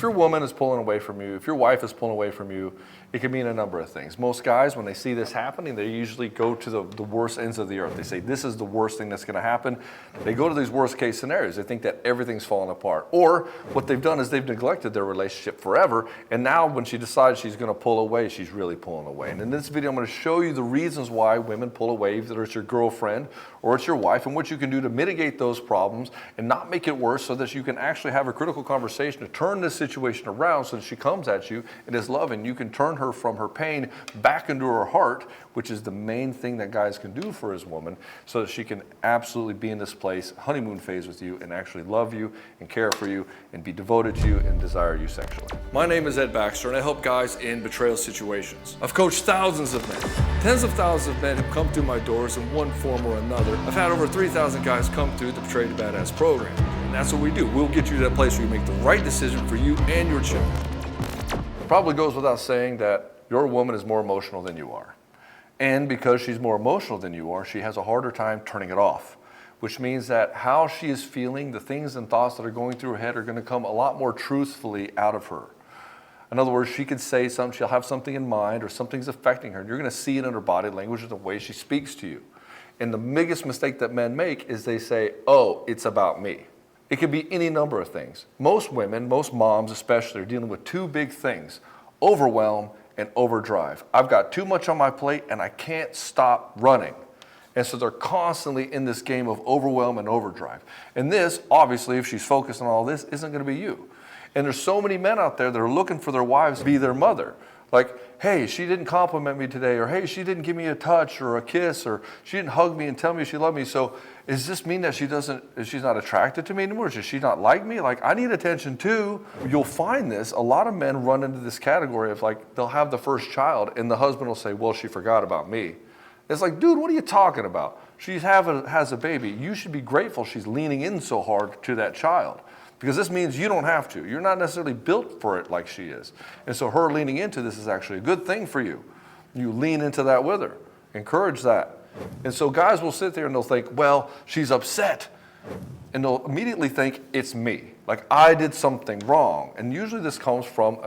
If your woman is pulling away from you, if your wife is pulling away from you, it can mean a number of things. Most guys, when they see this happening, they usually go to the worst ends of the earth. They say, this is the worst thing that's going to happen. They go to these worst case scenarios. They think that everything's falling apart. Or what they've done is they've neglected their relationship forever, and now when she decides she's going to pull away, she's really pulling away. And in this video, I'm going to show you the reasons why women pull away, either it's your girlfriend or it's your wife, and what you can do to mitigate those problems and not make it worse, so that you can actually have a critical conversation to turn this situation around so that she comes at you and is loving. You can turn her from her pain back into her heart, which is the main thing that guys can do for his woman, so that she can absolutely be in this place, honeymoon phase with you, and actually love you and care for you and be devoted to you and desire you sexually. My name is Baxter, and I help guys in betrayal situations. I've coached thousands of men, tens of thousands of men who come through my doors in one form or another. I've had over 3,000 guys come through the Betrayed to Badass program. And that's what we do. We'll get you to that place where you make the right decision for you and your children. It probably goes without saying that your woman is more emotional than you are. And because she's more emotional than you are, she has a harder time turning it off, which means that how she is feeling, the things and thoughts that are going through her head are going to come a lot more truthfully out of her. In other words, she could say something, she'll have something in mind, or something's affecting her, and you're going to see it in her body language and the way she speaks to you. And the biggest mistake that men make is they say, oh, it's about me. It could be any number of things. Most women, most moms especially, are dealing with two big things: overwhelm and overdrive. I've got too much on my plate and I can't stop running. And so they're constantly in this game of overwhelm and overdrive. And this, obviously, if she's focused on all this, isn't going to be you. And there's so many men out there that are looking for their wives to be their mother. Like, hey, she didn't compliment me today, or hey, she didn't give me a touch or a kiss, or she didn't hug me and tell me she loved me. So does this mean that she's not attracted to me anymore? Does she not like me? Like, I need attention too. You'll find this, a lot of men run into this category of, like, they'll have the first child and the husband will say, well, she forgot about me. It's like, dude, what are you talking about? She has a baby. You should be grateful she's leaning in so hard to that child, because this means you don't have to. You're not necessarily built for it like she is. And so her leaning into this is actually a good thing for you. You lean into that with her. Encourage that. And so guys will sit there and they'll think, well, she's upset. And they'll immediately think, it's me. Like, I did something wrong. And usually this comes from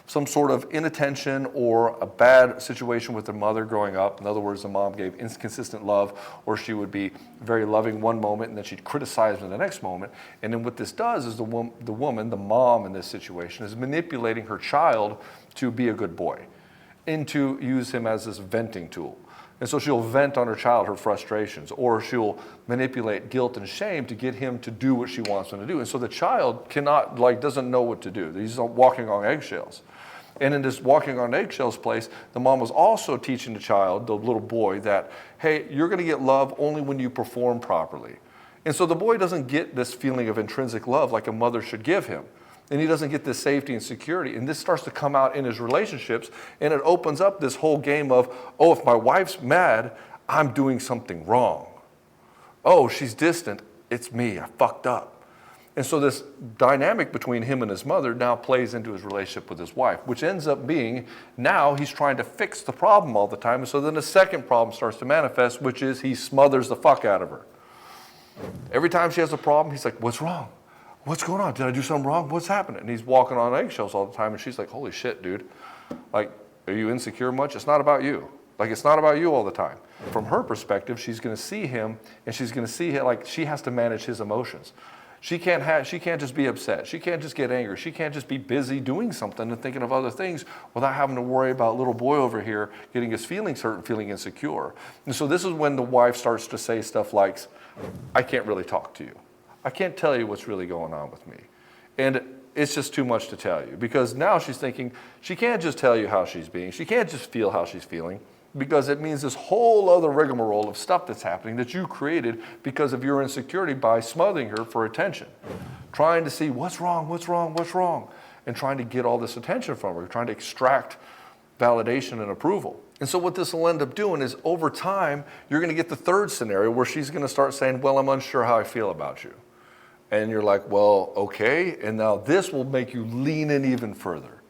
some sort of inattention or a bad situation with their mother growing up. In other words, the mom gave inconsistent love, or she would be very loving one moment and then she'd criticize in the next moment. And then what this does is the woman, the mom in this situation, is manipulating her child to be a good boy and to use him as this venting tool. And so she'll vent on her child her frustrations, or she'll manipulate guilt and shame to get him to do what she wants him to do. And so the child doesn't know what to do. He's walking on eggshells. And in this walking on eggshells place, the mom was also teaching the child, the little boy, that, hey, you're going to get love only when you perform properly. And so the boy doesn't get this feeling of intrinsic love like a mother should give him. And he doesn't get this safety and security. And this starts to come out in his relationships, and it opens up this whole game of, oh, if my wife's mad, I'm doing something wrong. Oh, she's distant, it's me, I fucked up. And so this dynamic between him and his mother now plays into his relationship with his wife, which ends up being, now he's trying to fix the problem all the time. And so then the second problem starts to manifest, which is he smothers the fuck out of her. Every time she has a problem, he's like, what's wrong? What's going on? Did I do something wrong? What's happening? And he's walking on eggshells all the time, and she's like, holy shit, dude. Like, are you insecure much? It's not about you. Like, it's not about you all the time. From her perspective, she's going to see him, and she's going to see him like she has to manage his emotions. She can't just be upset. She can't just get angry. She can't just be busy doing something and thinking of other things without having to worry about little boy over here getting his feelings hurt and feeling insecure. And so this is when the wife starts to say stuff like, I can't really talk to you. I can't tell you what's really going on with me. And it's just too much to tell you, because now she's thinking she can't just tell you how she's being. She can't just feel how she's feeling, because it means this whole other rigmarole of stuff that's happening that you created because of your insecurity by smothering her for attention, trying to see what's wrong, and trying to get all this attention from her, trying to extract validation and approval. And so what this will end up doing is, over time, you're going to get the third scenario where she's going to start saying, well, I'm unsure how I feel about you. And you're like, well, okay. And now this will make you lean in even further,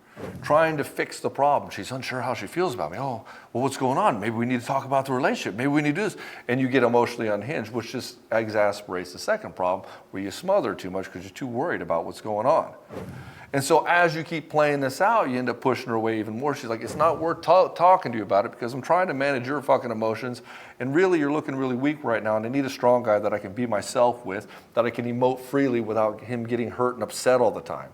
trying to fix the problem. She's unsure how she feels about me. Oh, well, what's going on? Maybe we need to talk about the relationship. Maybe we need to do this. And you get emotionally unhinged, which just exasperates the second problem, where you smother too much because you're too worried about what's going on. And so as you keep playing this out, you end up pushing her away even more. She's like, it's not worth talking to you about it because I'm trying to manage your fucking emotions. And really, you're looking really weak right now. And I need a strong guy that I can be myself with, that I can emote freely without him getting hurt and upset all the time.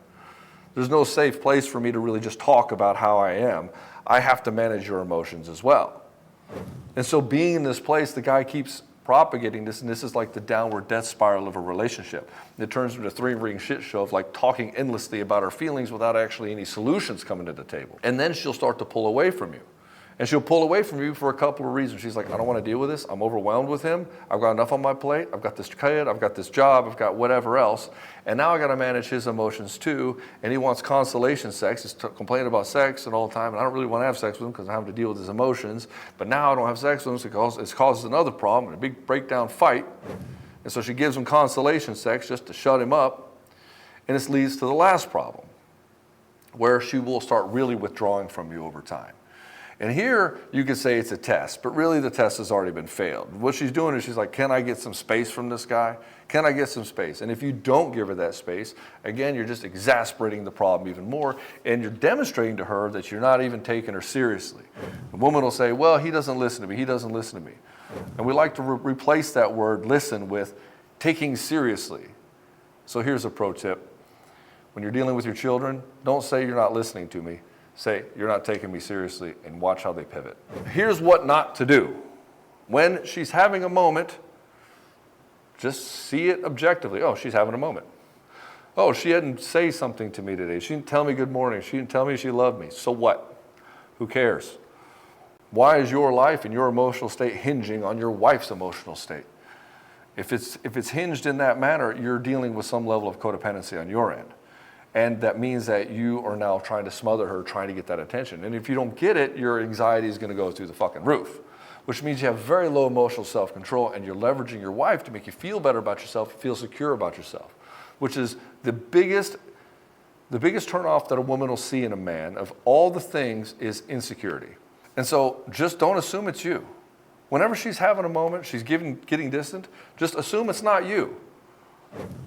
There's no safe place for me to really just talk about how I am. I have to manage your emotions as well. And so being in this place, the guy keeps propagating this, and this is like the downward death spiral of a relationship. It turns into a three-ring shit show of like talking endlessly about our feelings without actually any solutions coming to the table. And then she'll start to pull away from you. And she'll pull away from you for a couple of reasons. She's like, I don't want to deal with this. I'm overwhelmed with him. I've got enough on my plate. I've got this kid. I've got this job. I've got whatever else. And now I got to manage his emotions too. And he wants consolation sex. He's complaining about sex and all the time. And I don't really want to have sex with him because I'm having to deal with his emotions. But now I don't have sex with him because it causes another problem, a big breakdown fight. And so she gives him consolation sex just to shut him up. And this leads to the last problem, where she will start really withdrawing from you over time. And here you could say it's a test, but really the test has already been failed. What she's doing is she's like, can I get some space from this guy? Can I get some space? And if you don't give her that space, again, you're just exasperating the problem even more, and you're demonstrating to her that you're not even taking her seriously. The woman will say, well, he doesn't listen to me, he doesn't listen to me. And we like to replace that word listen with taking seriously. So here's a pro tip. When you're dealing with your children, don't say you're not listening to me. Say, you're not taking me seriously, and watch how they pivot. Here's what not to do. When she's having a moment, just see it objectively. Oh, she's having a moment. Oh, she didn't say something to me today. She didn't tell me good morning. She didn't tell me she loved me. So what? Who cares? Why is your life and your emotional state hinging on your wife's emotional state? If it's hinged in that manner, you're dealing with some level of codependency on your end. And that means that you are now trying to smother her, trying to get that attention. And if you don't get it, your anxiety is going to go through the fucking roof, which means you have very low emotional self-control, and you're leveraging your wife to make you feel better about yourself, feel secure about yourself, which is the biggest turnoff that a woman will see in a man of all the things is insecurity. And so just don't assume it's you. Whenever she's having a moment, she's getting distant, just assume it's not you.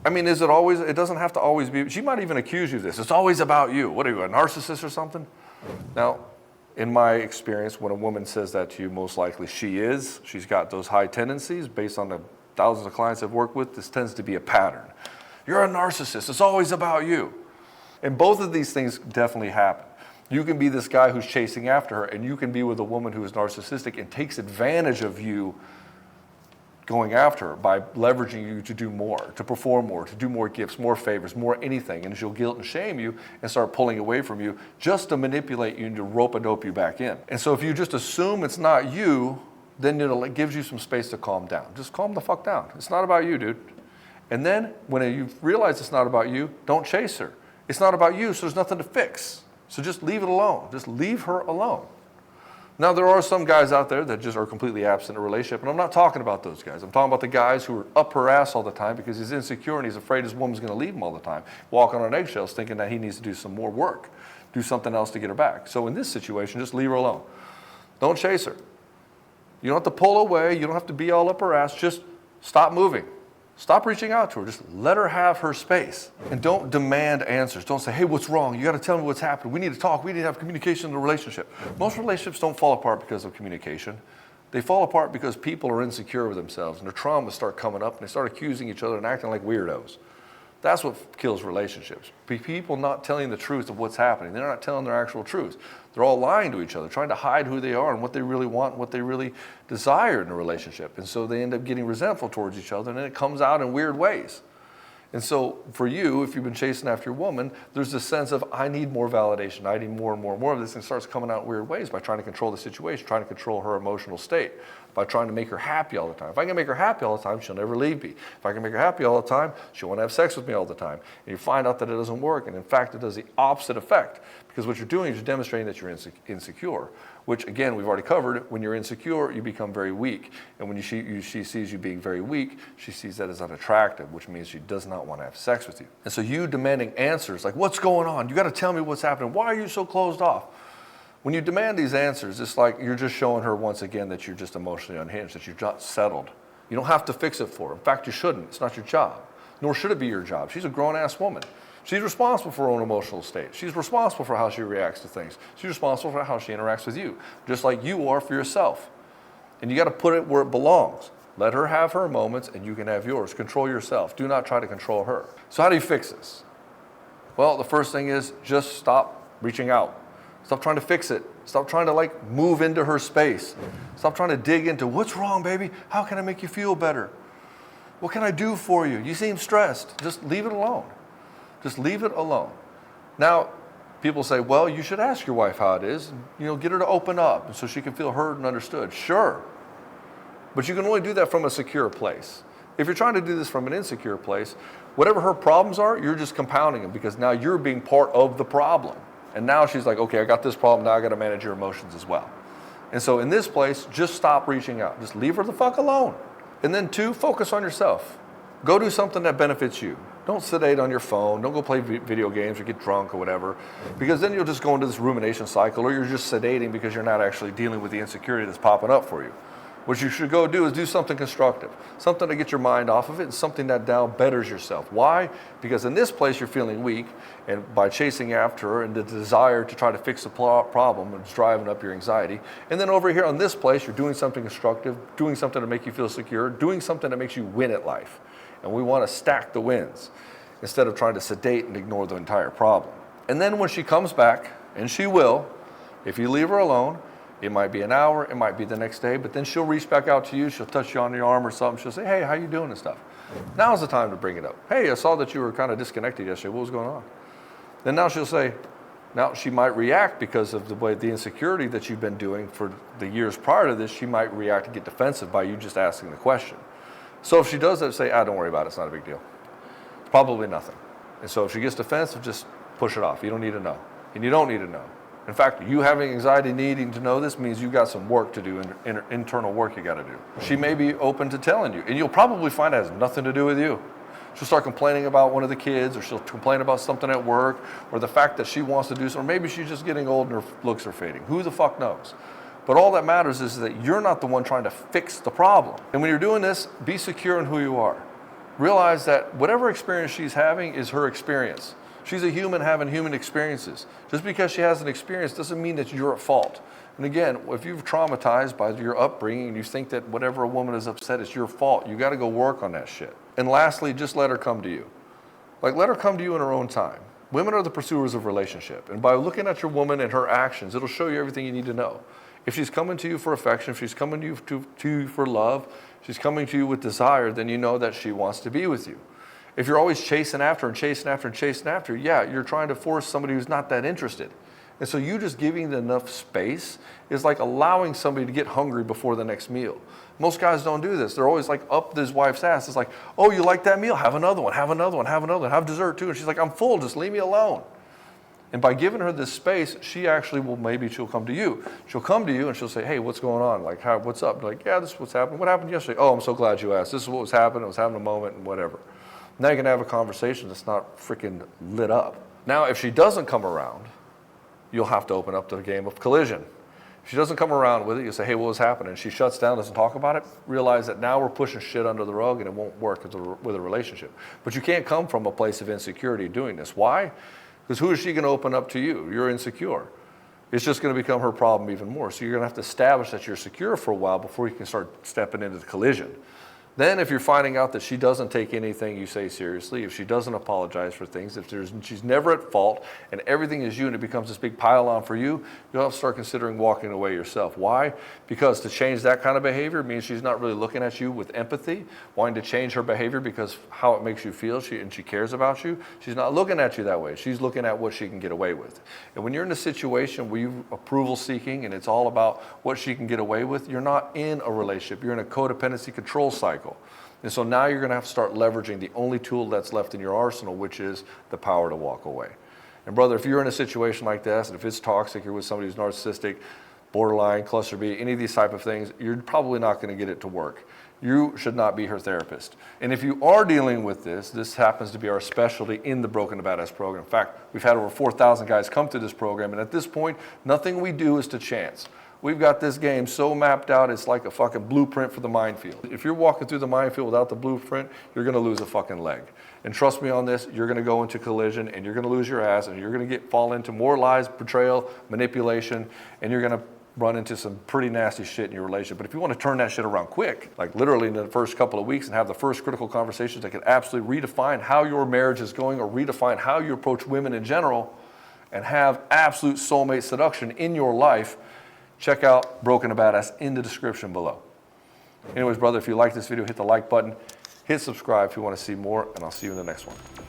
I mean, is it always, it doesn't have to always be, she might even accuse you of this. It's always about you. What are you, a narcissist or something? Now, in my experience, when a woman says that to you, most likely she is. She's got those high tendencies based on the thousands of clients I've worked with. This tends to be a pattern. You're a narcissist. It's always about you. And both of these things definitely happen. You can be this guy who's chasing after her, and you can be with a woman who is narcissistic and takes advantage of you going after her by leveraging you to do more, to perform more, to do more gifts, more favors, more anything. And she'll guilt and shame you and start pulling away from you just to manipulate you and to rope-a-dope you back in. And so if you just assume it's not you, then it gives you some space to calm down. Just calm the fuck down. It's not about you, dude. And then when you realize it's not about you, don't chase her. It's not about you, so there's nothing to fix. So just leave it alone. Just leave her alone. Now, there are some guys out there that just are completely absent in a relationship, and I'm not talking about those guys. I'm talking about the guys who are up her ass all the time because he's insecure and he's afraid his woman's going to leave him all the time, walking on eggshells thinking that he needs to do some more work, do something else to get her back. So in this situation, just leave her alone. Don't chase her. You don't have to pull away. You don't have to be all up her ass. Just stop moving. Stop reaching out to her. Just let her have her space. And don't demand answers. Don't say, hey, what's wrong? You got to tell me what's happening. We need to talk. We need to have communication in the relationship. Most relationships don't fall apart because of communication. They fall apart because people are insecure with themselves and their traumas start coming up and they start accusing each other and acting like weirdos. That's what kills relationships. People not telling the truth of what's happening. They're not telling their actual truth. They're all lying to each other, trying to hide who they are and what they really want and what they really desire in a relationship. And so they end up getting resentful towards each other, and then it comes out in weird ways. And so for you, if you've been chasing after your woman, there's this sense of, I need more validation. I need more and more and more of this, and it starts coming out in weird ways by trying to control the situation, trying to control her emotional state, by trying to make her happy all the time. If I can make her happy all the time, she'll never leave me. If I can make her happy all the time, she'll want to have sex with me all the time. And you find out that it doesn't work, and in fact, it does the opposite effect, because what you're doing is you're demonstrating that you're insecure, which again, we've already covered. When you're insecure, you become very weak. And when she sees you being very weak, she sees that as unattractive, which means she does not want to have sex with you. And so you demanding answers, like, what's going on? You got to tell me what's happening. Why are you so closed off? When you demand these answers, it's like you're just showing her once again that you're just emotionally unhinged, that you're not settled. You don't have to fix it for her. In fact, you shouldn't. It's not your job. Nor should it be your job. She's a grown-ass woman. She's responsible for her own emotional state. She's responsible for how she reacts to things. She's responsible for how she interacts with you, just like you are for yourself. And you got to put it where it belongs. Let her have her moments and you can have yours. Control yourself. Do not try to control her. So how do you fix this? Well, the first thing is just stop reaching out. Stop trying to fix it. Stop trying to move into her space. Stop trying to dig into what's wrong, baby? How can I make you feel better? What can I do for you? You seem stressed. Just leave it alone. Just leave it alone. Now, people say, well, you should ask your wife how it is. Get her to open up so she can feel heard and understood. Sure. But you can only do that from a secure place. If you're trying to do this from an insecure place, whatever her problems are, you're just compounding them because now you're being part of the problem. And now she's like, okay, I got this problem. Now I got to manage your emotions as well. And so in this place, just stop reaching out. Just leave her the fuck alone. And then 2, focus on yourself. Go do something that benefits you. Don't sedate on your phone. Don't go play video games or get drunk or whatever, because then you'll just go into this rumination cycle, or you're just sedating because you're not actually dealing with the insecurity that's popping up for you. What you should go do is do something constructive, something to get your mind off of it, and something that now betters yourself. Why? Because in this place you're feeling weak, and by chasing after her and the desire to try to fix the problem, it's driving up your anxiety. And then over here on this place, you're doing something constructive, doing something to make you feel secure, doing something that makes you win at life. And we want to stack the wins instead of trying to sedate and ignore the entire problem. And then when she comes back, and she will, if you leave her alone, it might be an hour, it might be the next day, but then she'll reach back out to you, she'll touch you on your arm or something, she'll say, hey, how you doing and stuff. Now's the time to bring it up. Hey, I saw that you were kind of disconnected yesterday, what was going on? Then now she'll say, now she might react because of the insecurity that you've been doing for the years prior to this, she might react and get defensive by you just asking the question. So if she does that, say, don't worry about it, it's not a big deal. It's probably nothing. And so if she gets defensive, just push it off. You don't need to know. And you don't need to know. In fact, you having anxiety needing to know this means you got some work to do, internal work you got to do. She may be open to telling you, and you'll probably find it has nothing to do with you. She'll start complaining about one of the kids, or she'll complain about something at work, or the fact that she wants to do something, or maybe she's just getting old and her looks are fading. Who the fuck knows? But all that matters is that you're not the one trying to fix the problem. And when you're doing this, be secure in who you are. Realize that whatever experience she's having is her experience. She's a human having human experiences. Just because she has an experience doesn't mean that you're at fault. And again, if you're traumatized by your upbringing and you think that whatever a woman is upset is your fault, you got to go work on that shit. And lastly, just let her come to you. Let her come to you in her own time. Women are the pursuers of relationship. And by looking at your woman and her actions, it'll show you everything you need to know. If she's coming to you for affection, if she's coming to you for love, she's coming to you with desire, then you know that she wants to be with you. If you're always chasing after and chasing after and chasing after, yeah, you're trying to force somebody who's not that interested. And so you just giving enough space is like allowing somebody to get hungry before the next meal. Most guys don't do this. They're always up his wife's ass. It's like, oh, you like that meal? Have another one, have another one, have another one, have dessert too. And she's like, I'm full, just leave me alone. And by giving her this space, she actually she'll come to you. She'll come to you and she'll say, hey, what's going on? What's up? Yeah, this is what's happening. What happened yesterday? Oh, I'm so glad you asked. This is what was happening. I was having a moment and whatever. Now you can have a conversation that's not freaking lit up. Now, if she doesn't come around, you'll have to open up the game of collision. If she doesn't come around with it, you say, hey, what was happening? She shuts down, doesn't talk about it. Realize that now we're pushing shit under the rug and it won't work with a relationship. But you can't come from a place of insecurity doing this. Why? Because who is she going to open up to you? You're insecure. It's just going to become her problem even more. So you're going to have to establish that you're secure for a while before you can start stepping into the collision. Then if you're finding out that she doesn't take anything you say seriously, if she doesn't apologize for things, if she's never at fault and everything is you and it becomes this big pile on for you, you'll have to start considering walking away yourself. Why? Because to change that kind of behavior means she's not really looking at you with empathy, wanting to change her behavior because how it makes you feel and she cares about you. She's not looking at you that way. She's looking at what she can get away with. And when you're in a situation where you're approval seeking and it's all about what she can get away with, you're not in a relationship. You're in a codependency control cycle. And so now you're going to have to start leveraging the only tool that's left in your arsenal, which is the power to walk away. And brother, if you're in a situation like this, and if it's toxic, you're with somebody who's narcissistic, borderline, cluster B, any of these type of things, you're probably not going to get it to work. You should not be her therapist. And if you are dealing with this happens to be our specialty in the Broken to Badass program. In fact, we've had over 4,000 guys come through this program, and at this point, nothing we do is to chance. We've got this game so mapped out, it's like a fucking blueprint for the minefield. If you're walking through the minefield without the blueprint, you're gonna lose a fucking leg. And trust me on this, you're gonna go into collision and you're gonna lose your ass and you're gonna fall into more lies, betrayal, manipulation, and you're gonna run into some pretty nasty shit in your relationship. But if you want to turn that shit around quick, like literally in the first couple of weeks and have the first critical conversations that can absolutely redefine how your marriage is going or redefine how you approach women in general and have absolute soulmate seduction in your life, check out Broken to Badass in the description below. Anyways, brother, if you like this video, hit the like button, hit subscribe if you want to see more, and I'll see you in the next one.